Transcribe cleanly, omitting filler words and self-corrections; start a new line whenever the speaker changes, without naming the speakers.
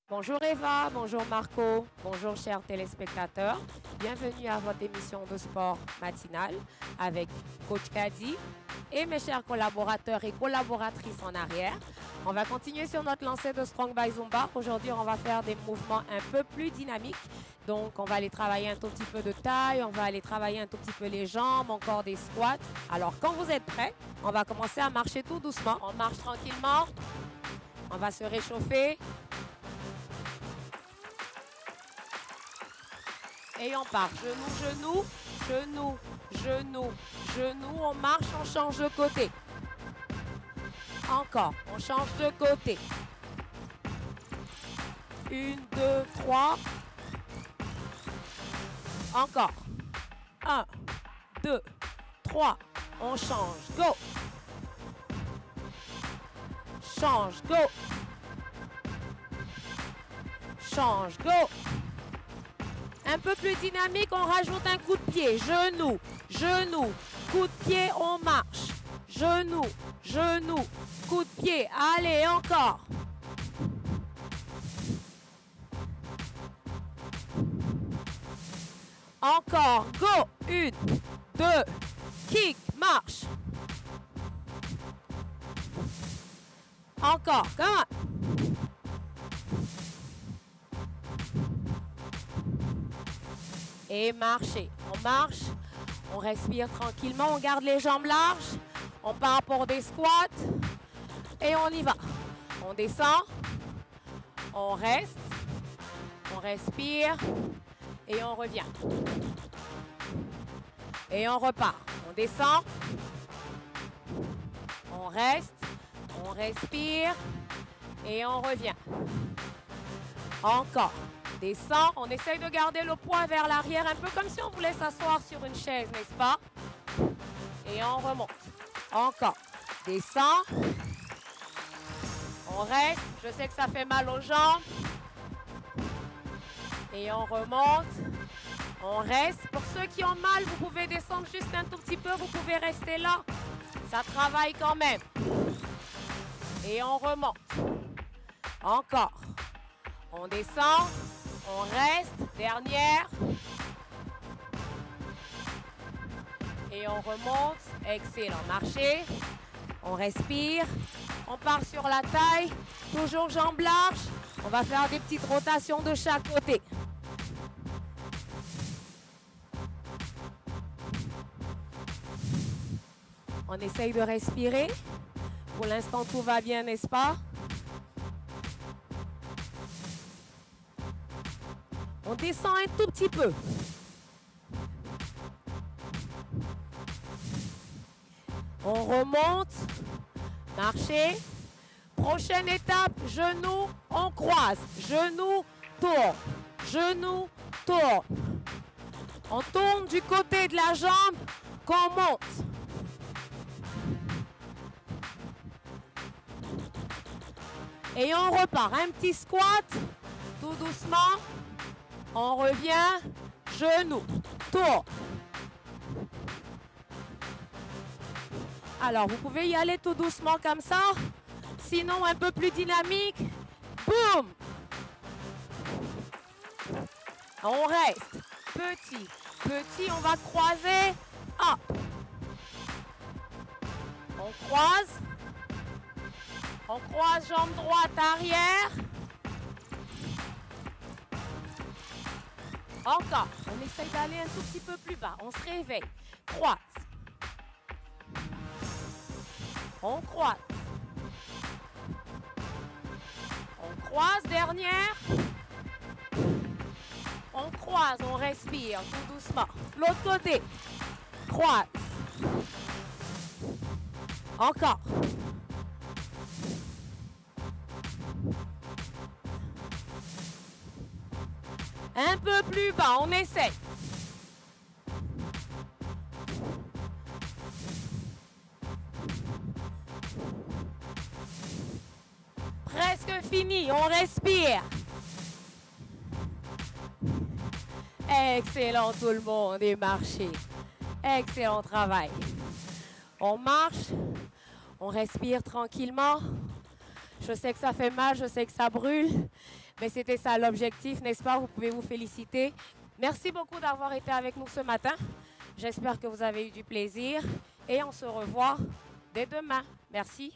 Bonjour Eva, bonjour Marco, bonjour chers téléspectateurs. Bienvenue à votre émission de sport matinale avec Coach Kadi et mes chers collaborateurs et collaboratrices en arrière. On va continuer sur notre lancée de Strong by Zumba. Aujourd'hui, on va faire des mouvements un peu plus dynamiques. Donc, on va aller travailler un tout petit peu de taille, on va aller travailler un tout petit peu les jambes, encore des squats. Alors, quand vous êtes prêts, on va commencer à marcher tout doucement. On marche tranquillement, on va se réchauffer. Et on part. Genou, genou, genou, genou, genou. On marche, on change de côté. Encore, on change de côté. 1, 2, 3. Encore. 1, 2, 3. On change. Go. Change. Go. Change. Go. Un peu plus dynamique, on rajoute un coup de pied. Genou, genou, coup de pied, on marche. Genou, genou, coup de pied. Allez, encore. Encore, go. 1, 2, kick, marche. Encore, come on. Et marcher. On marche, on respire tranquillement, on garde les jambes larges, on part pour des squats et on y va. On descend, on reste, on respire et on revient. Et on repart. On descend, on reste, on respire et on revient. Encore. Descend, on essaye de garder le poids vers l'arrière, un peu comme si on voulait s'asseoir sur une chaise, n'est-ce pas? Et on remonte. Encore. Descend. On reste. Je sais que ça fait mal aux jambes. Et on remonte. On reste. Pour ceux qui ont mal, vous pouvez descendre juste un tout petit peu. Vous pouvez rester là. Ça travaille quand même. Et on remonte. Encore. On descend. On reste, dernière. Et on remonte. Excellent. Marcher. On respire. On part sur la taille. Toujours jambes larges. On va faire des petites rotations de chaque côté. On essaye de respirer. Pour l'instant, tout va bien, n'est-ce pas? On descend un tout petit peu. On remonte. Marcher. Prochaine étape, genou, on croise. Genou, tourne. Genou, tourne. On tourne du côté de la jambe qu'on monte. Et on repart. Un petit squat, tout doucement. On revient, genou, tour. Alors, vous pouvez y aller tout doucement comme ça. Sinon, un peu plus dynamique. Boum! On reste. Petit, petit, on va croiser. Hop. On croise. On croise jambe droite arrière. Encore. On essaye d'aller un tout petit peu plus bas. On se réveille. Croise. On croise. On croise, dernière. On croise, on respire tout doucement. L'autre côté. Croise. Encore. Un peu plus bas, on essaie. Presque fini, on respire. Excellent tout le monde et marchez. Excellent travail. On marche, on respire tranquillement. Je sais que ça fait mal, je sais que ça brûle, mais c'était ça l'objectif, n'est-ce pas? Vous pouvez vous féliciter. Merci beaucoup d'avoir été avec nous ce matin. J'espère que vous avez eu du plaisir et on se revoit dès demain. Merci.